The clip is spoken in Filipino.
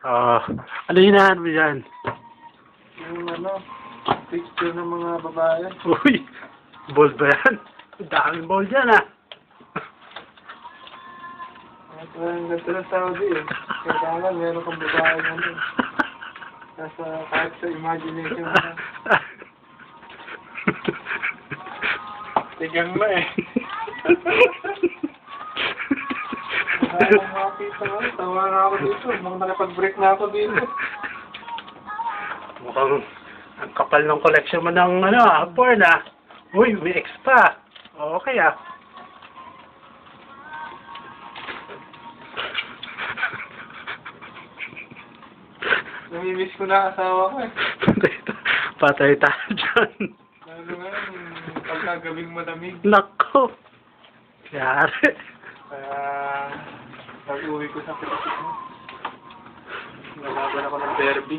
Ano hinahan mo dyan? Yung picture ng mga babae. Uy, bold ba yan? Daming bold yan ah. Ang ganda ng Saudi eh. Kailangan meron kang babae naman. Kahit sa imagination mo na. Tigang mo eh. Wala akong makita nga. Tawa na ako dito. Mukhang nakipag-break na ako dito. Mukhang ang kapal ng collection mo ng porn ah. Uy, may ex pa. Okay ah. Namimiss ko na asawa ko eh. Patay tayo dyan. Lalo ngayon, pagkagabing malamig. Nako. Yari. Kaya, pag-uwi ko sa Pilipinas, nalaban ako ng derby.